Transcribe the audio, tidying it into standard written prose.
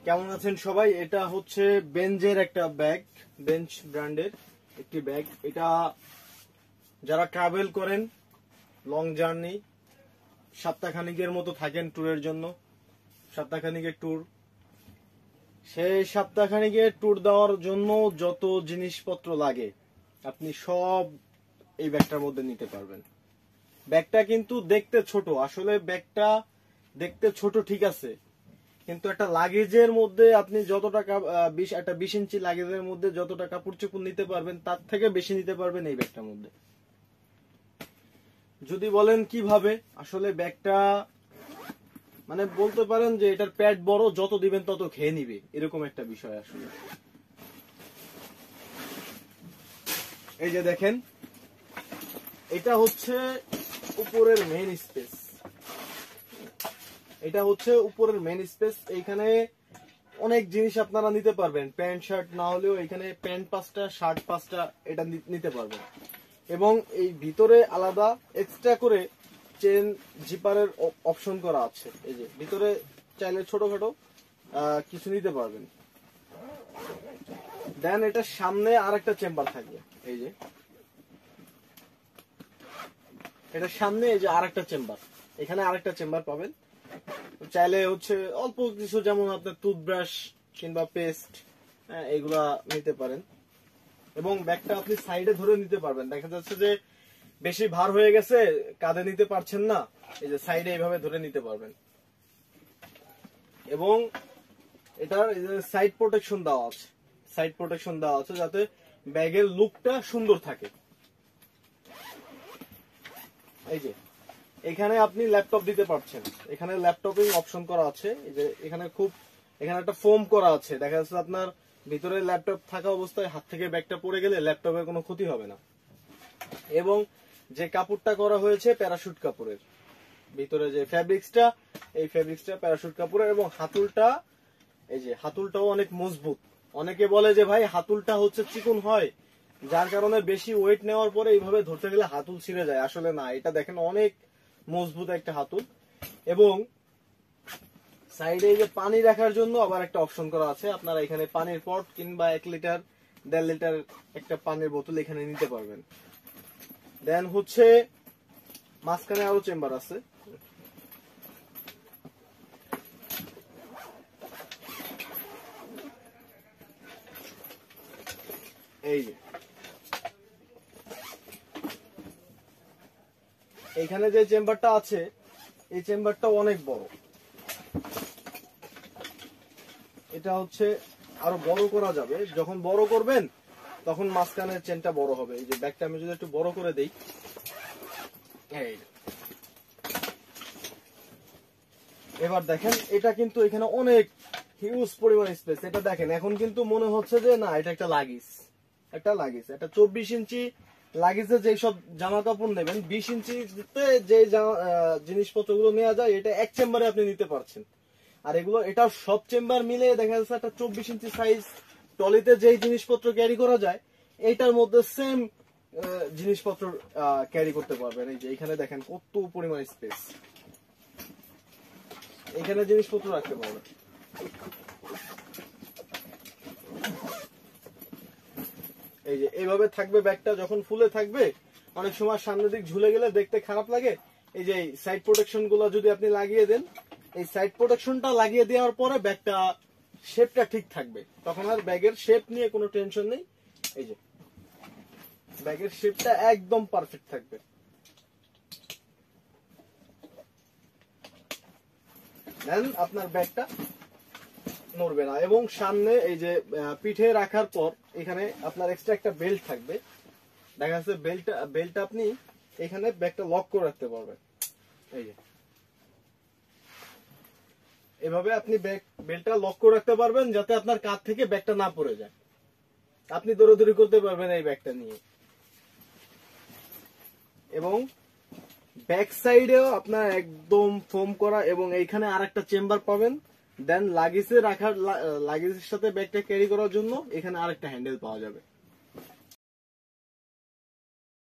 কেমন আছেন সবাই? এটা হচ্ছে বেঞ্জের একটা ব্যাগ, বেঞ্চ ব্র্যান্ডের একটি ব্যাগ। এটা যারা ট্রাভেল করেন, লং জার্নি, সপ্তাহখানিকের মতো থাকেন ট্যুরের জন্য, সপ্তাহখানিকের ট্যুর, সেই সপ্তাহখানিকের ট্যুর দেওয়ার জন্য যত জিনিসপত্র লাগে আপনি সব এই ব্যাগটার মধ্যে নিতে পারবেন। ব্যাগটা কিন্তু দেখতে ছোট, আসলে ব্যাগটা দেখতে ছোট ঠিক আছে, কিন্তু একটা লাগেজের মধ্যে আপনি যত টাকা একটা 20 ইঞ্চি লাগেজের মধ্যে যত টাকা কাপড় চোপড় নিতে পারবেন তার থেকে বেশি নিতে পারবেন এই ব্যাগটার মধ্যে। যদি বলেন কিভাবে, আসলে ব্যাগটা মানে বলতে পারেন যে এটার প্যাড বড়, যত দিবেন তত খেয়ে নিবে, এরকম একটা বিষয় আসলে। এই যে দেখেন, এটা হচ্ছে উপরের মেইন স্পেস, এটা হচ্ছে উপরের মেইন স্পেস। এইখানে অনেক জিনিস আপনারা নিতে পারবেন, প্যান্ট শার্ট না হলেও এখানে প্যান্ট 5টা, শার্ট 5টা এটা নিতে পারবেন। এবং এই ভিতরে আলাদা এক্সট্রা করে চেন জিপারের অপশন করা আছে। এই যে ভিতরে চাইলে ছোটখাটো কিছু নিতে পারবেন। দেন এটার সামনে আরেকটা চেম্বার থাকবে, এই যে এটার সামনে এই যে আরেকটা চেম্বার, এখানে আরেকটা চেম্বার পাবেন। চাইলে হচ্ছে অল্প কিছু, যেমন আপনার টুথব্রাশ কিংবা পেস্ট, এগুলা নিতে পারেন। এবং ব্যাগটা আপনি সাইডে ধরে নিতে পারবেন। দেখা যাচ্ছে যে বেশি ভার হয়ে গেছে, কাঁধে নিতে পারছেন না, এই যে সাইডে এইভাবে ধরে নিতে পারবেন। এবং এটার সাইড প্রোটেকশন দেওয়া আছে, সাইড প্রোটেকশন দেওয়া আছে যাতে ব্যাগের লুকটা সুন্দর থাকে। এই যে এখানে আপনি ল্যাপটপ দিতে পারছেন, এখানে ল্যাপটপিং অপশন করা আছে। এই যে এখানে একটা ফোম করা আছে, দেখা যাচ্ছে আপনার ভিতরে ল্যাপটপ থাকা অবস্থায় হাত থেকে ব্যাগটা পড়ে গেলে ল্যাপটপের কোনো ক্ষতি হবে না। এবং যে কাপড়টা করা হয়েছে প্যারাশুট কাপড়ের, ভিতরে যে ফ্যাব্রিক্সটা, এই ফ্যাব্রিক্সটা প্যারাশুট কাপড়ের। এবং হাতুলটা, এই যে হাতুলটাও অনেক মজবুত। অনেকে বলে যে ভাই হাতুলটা হচ্ছে চিকন হয়, যার কারণে বেশি ওয়েট নেওয়ার পরে এইভাবে ধরতে গেলে হাতুল ছিঁড়ে যায়। আসলে না, এটা দেখেন অনেক মজবুত একটা হাতুল। এবং সাইডে এই যে পানি রাখার জন্য আবার একটা অপশন করা আছে। আপনারা এখানে পানির পট কিংবা 1 লিটার 1.5 লিটার একটা পানির বোতল এখানে নিতে পারবেন। দেন হচ্ছে মাঝখানে আরো চেম্বার আছে। এই যে এইখানে যে চেম্বারটা আছে, এই চেম্বারটা অনেক বড়। এটা হচ্ছে আরো বড় করা যাবে, যখন বড় করবেন তখন মাঝখানের চেনটা বড় হবে। এই যে ব্যাগটা আমি যদি একটু বড় করে দেই, এই এবার দেখেন এটা কিন্তু এখানে অনেক হিউজ পরিমাণ স্পেস। এটা দেখেন এখন কিন্তু মনে হচ্ছে যে না, এটা একটা লাগেজ, একটা 24 ইঞ্চি লাগেজে যেসব জামা কাপড় নেবেন, 20 ইঞ্চিতে যে জিনিসপত্রগুলো নেওয়া যায়, এটা এক চেম্বারে আপনি নিতে পারছেন। আর এটা সব চেম্বার মিলে দেখা যাচ্ছে একটা 24 ইঞ্চি সাইজ ট্রলিতে যেই জিনিসপত্র ক্যারি করা যায়, এইটার মধ্যে সেম জিনিসপত্র ক্যারি করতে পারবেন। এই যে এখানে দেখেন কত পরিমাণ স্পেস, এখানে জিনিসপত্র রাখতে পারবেন। এই যে এইভাবে থাকবে ব্যাগটা, যখন ফুলে থাকবে অনেক সময় সামনের দিক ঝুলে গেলে দেখতে খারাপ লাগে। এই যে সাইড প্রোটেকশন গুলো যদি আপনি লাগিয়ে দেন, এই সাইড প্রোটেকশনটা লাগিয়ে দেওয়ার পরে ব্যাগটা শেপটা ঠিক থাকবে, তখন আর ব্যাগের শেপ নিয়ে কোনো টেনশন নেই। এই যে ব্যাগের শেপটা একদম পারফেক্ট থাকবে। দেন আপনার ব্যাগটা নড়বে না। এবং সামনে এই যে পিঠে রাখার পর এখানে আপনার এক্সট্রা একটা বেল্ট থাকবে। দেখা যাচ্ছে বেল্টটা আপনি এখানে ব্যাগটা লক করে রাখতে পারবেন। এই যে এভাবে আপনি বেল্টটা লক করে রাখতে পারবেন, যাতে আপনার কাঁধ থেকে ব্যাগটা না পড়ে যায়, আপনি দৌড়াদৌড়ি করতে পারবেন এই ব্যাগটা নিয়ে। এবং ব্যাক সাইডেও আপনার একদম ফোম করা, এবং এইখানে আরেকটা চেম্বার পাবেন। দেন লাগেজের সাথে ব্যাগটা ক্যারি করার জন্য এখানে আরেকটা হ্যান্ডেল পাওয়া যাবে।